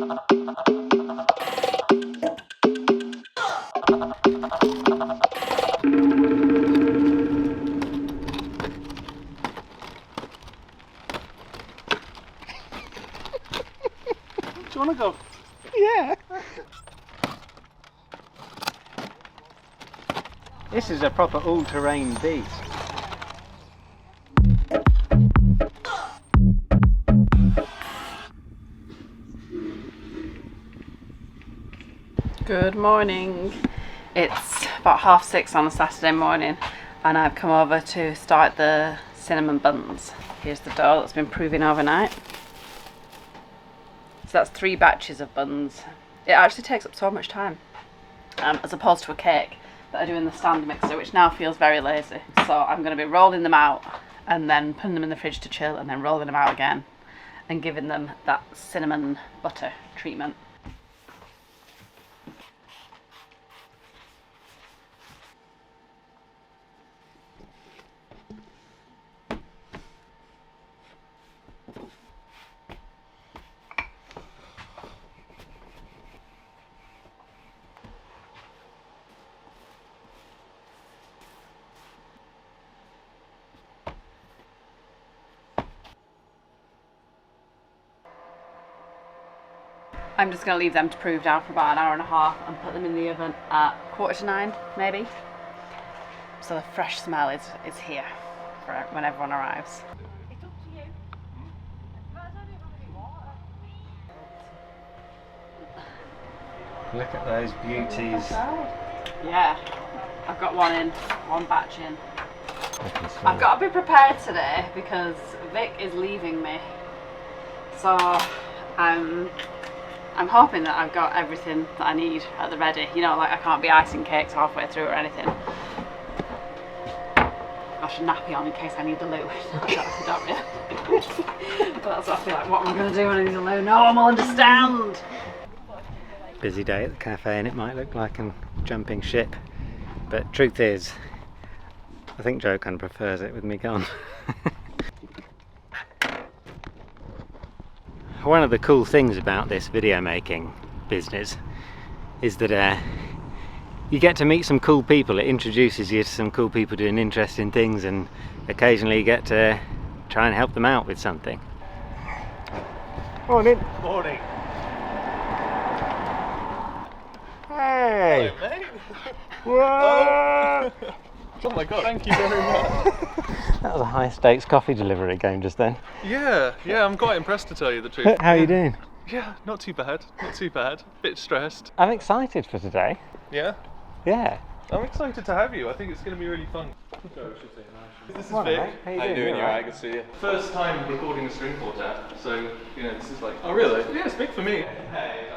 Do you want to go? Yeah. This is a proper all-terrain beast. Good morning. It's about 6:30 on a Saturday morning and I've come over to start the cinnamon buns. Here's the dough that's been proving overnight. So that's 3 batches of buns. It actually takes up so much time as opposed to a cake that I do in the stand mixer, which now feels very lazy. So I'm going to be rolling them out and then putting them in the fridge to chill and then rolling them out again and giving them that cinnamon butter treatment. I'm just going to leave them to prove down for about an hour and a half and put them in the oven at 9:15 maybe. So the fresh smell is here for when everyone arrives. It's up to you. Look at those beauties. Yeah, I've got one batch in. I've got to be prepared today because Vic is leaving me. So I'm hoping that I've got everything that I need at the ready. You know, like I can't be icing cakes halfway through or anything. Gosh, a nappy on in case I need the loo. I don't really. But that's what I feel like. What am I going to do when I need the loo? No one will understand. Busy day at the cafe and it might look like I'm jumping ship, but truth is, I think Joe kind of prefers it with me gone. One of the cool things about this video making business is that you get to meet some cool people. It introduces you to some cool people doing interesting things, and occasionally you get to try and help them out with something. Morning. Morning. Hey! Hello, mate. Whoa! Oh my god, thank you very much. That was a high stakes coffee delivery game just then. Yeah, I'm quite impressed to tell you the truth. How are you doing? Yeah, not too bad, not too bad. Bit stressed. I'm excited for today. Yeah? Yeah. I'm excited to have you. I think it's going to be really fun. This is Morning, Vic. mate. How How you doing? You You all alright? Good to see you. First time recording a string quartet, so, you know, this is like... Oh really? Yeah, it's big for me. Hey,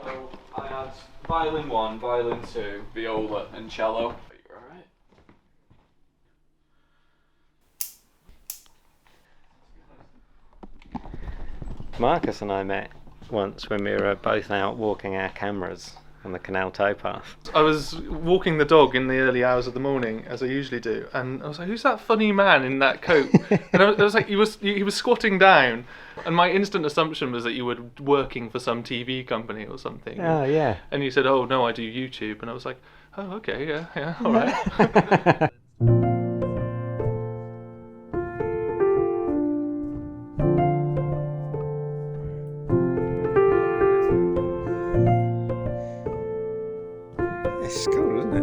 so I had violin 1, violin 2, viola and cello. Are you alright? Marcus and I met once when we were both out walking our cameras on the canal towpath. I was walking the dog in the early hours of the morning, as I usually do, and I was like, "Who's that funny man in that coat?" And I was like, he was squatting down, and my instant assumption was that you were working for some TV company or something. Oh yeah. And you said, "Oh no, I do YouTube," and I was like, "Oh okay, yeah, all right." It's cool, isn't it?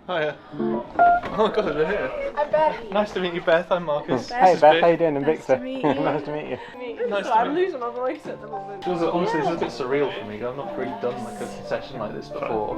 Hiya. Oh god, they're here. I'm Beth. Nice to meet you, Beth. I'm Marcus. Hey This Beth, is how you Vic. doing? And Nice Victor. to meet you. Nice to meet you. Nice to I'm meet you. losing my voice at the moment. Honestly, it's a bit surreal for me. I've not really done like a session like this before.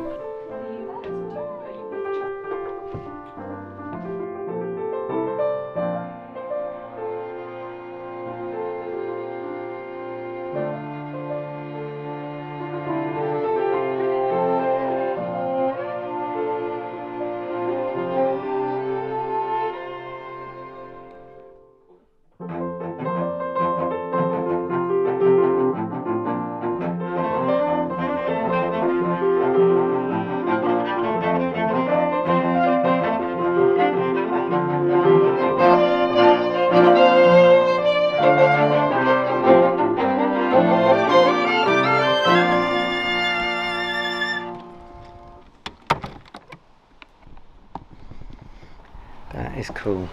is cool.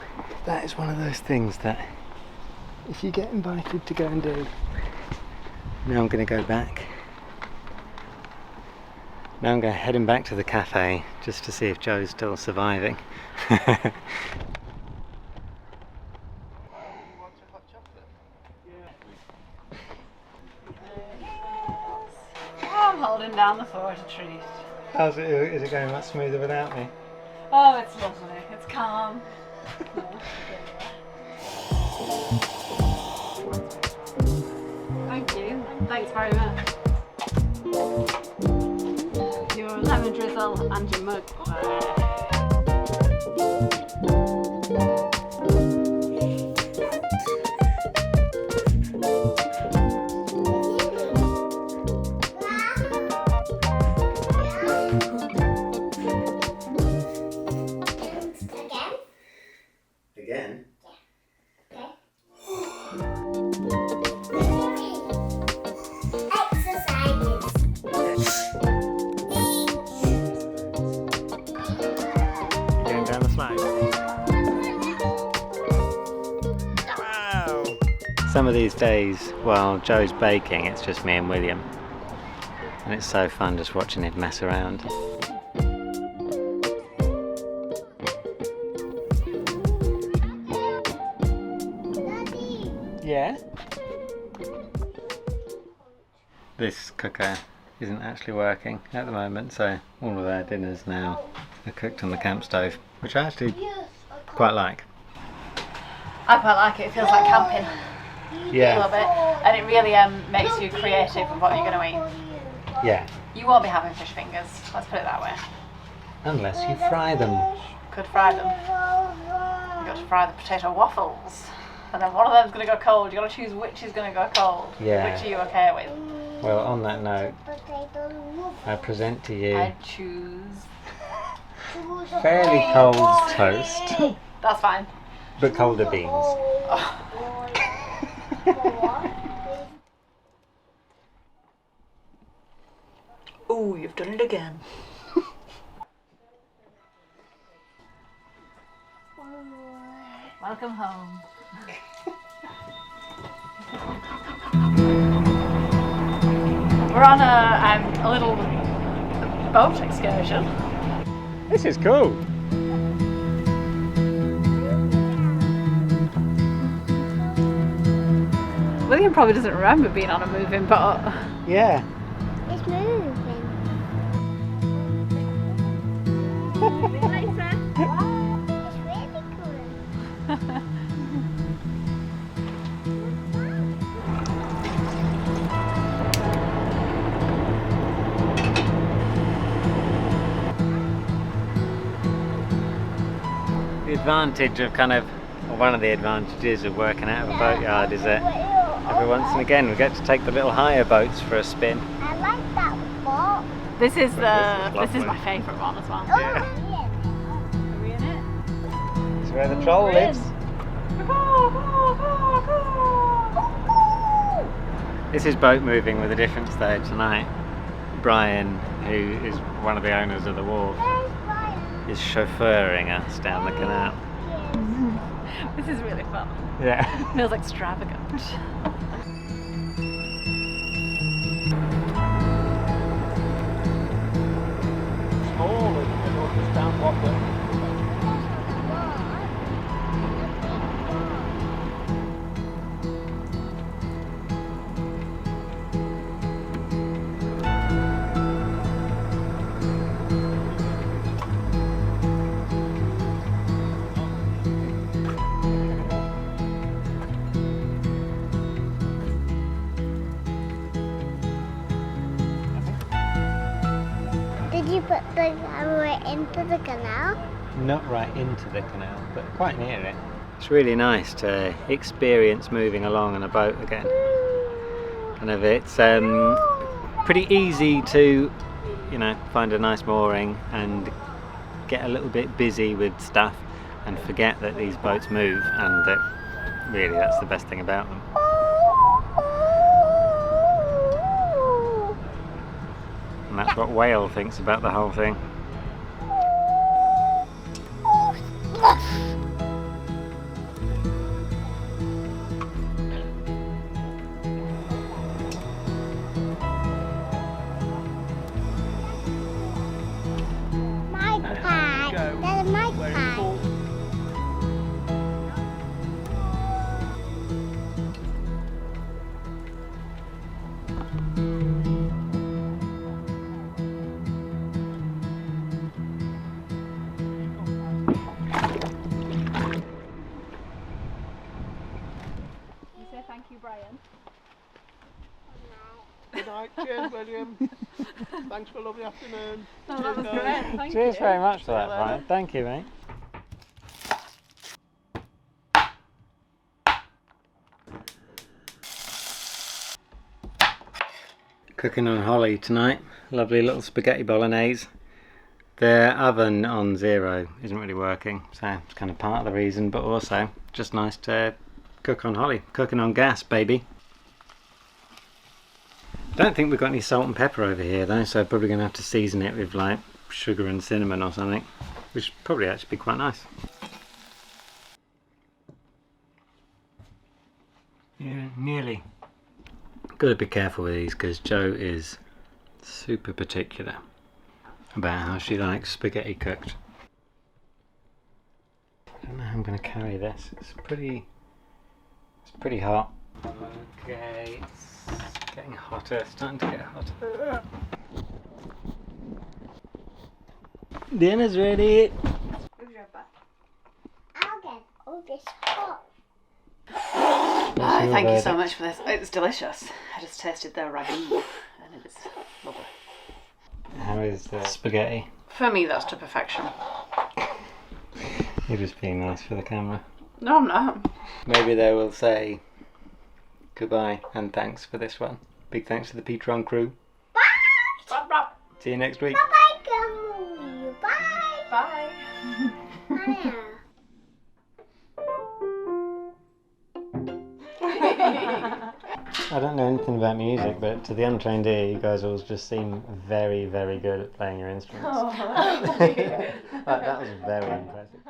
That is one of those things that if you get invited to go and do. Now I'm going to go back. Now I'm heading back to the cafe just to see if Joe's still surviving. I'm holding down the fort a treat. How's it? Is it going much smoother without me? Oh, it's lovely. It's calm. Thank you. Thanks very much. Your lemon drizzle and your mug. Again? Going down the slide. Wow! Some of these days, while Joe's baking, it's just me and William. And it's so fun just watching him mess around. Yeah? This cooker isn't actually working at the moment, so all of our dinners now are cooked on the camp stove, which I actually quite like. I quite like it. It feels like camping a Yeah, little bit, and it really makes you creative with what you're going to eat. yeah. You won't be having fish fingers. Let's put it that way. Unless you fry them. Could fry them. You've got to fry the potato waffles. And then one of them's going to go cold. You've got to choose which is going to go cold. Yeah. Which are you okay with? Well, on that note, I present to you I choose... fairly cold toast, That's fine. but colder beans. Oh, you've done it again. Welcome home. We're on a little boat excursion. This is cool. William probably doesn't remember being on a moving boat. Yeah. It's moving. It's really cool. The advantage of or one of the advantages of working out of a boatyard is that every once and again we get to take the little higher boats for a spin. I like that boat. This is lovely. my favourite one as well. Yeah. Are we in it? It's where the troll We're lives. This is boat moving with a different stage tonight. Brian, who is one of the owners of the wharf, is chauffeuring us down the canal. This is really fun. Yeah. Feels extravagant. Small and just down water. Did you put the camera into the canal? Not right into the canal, but quite near it. It's really nice to experience moving along on a boat again. It's pretty easy to, find a nice mooring and get a little bit busy with stuff and forget that these boats move, and that really that's the best thing about them. And that's what Whale thinks about the whole thing. Cheers, William. Thanks for a lovely afternoon. Oh, that was great. Thank Cheers you. very much for that, See you later. Brian. Thank you, mate. Cooking on Holly tonight. Lovely little spaghetti bolognese. The oven on 0 isn't really working, so it's kind of part of the reason, but also just nice to cook on Holly. Cooking on gas, baby. Don't think we've got any salt and pepper over here though, so probably going to have to season it with like sugar and cinnamon or something, which would probably actually be quite nice. Yeah, nearly. Got to be careful with these because Jo is super particular about how she likes spaghetti cooked. I don't know how I'm going to carry this. It's pretty hot. Okay, it's getting hotter. It's starting to get hotter. Dinner's ready. I'll get all this hot. Oh, thank you so much for this. It's delicious. I just tasted the ragu and it is lovely. How is the spaghetti? For me, that's to perfection. You're just being nice for the camera. No, I'm not. Maybe they will say goodbye and thanks for this one. Big thanks to the Patreon crew. Bye. See you next week. Bye-bye, Gamu. Bye. Bye. Bye. I don't know anything about music, but to the untrained ear, you guys always just seem very, very good at playing your instruments. That was very impressive.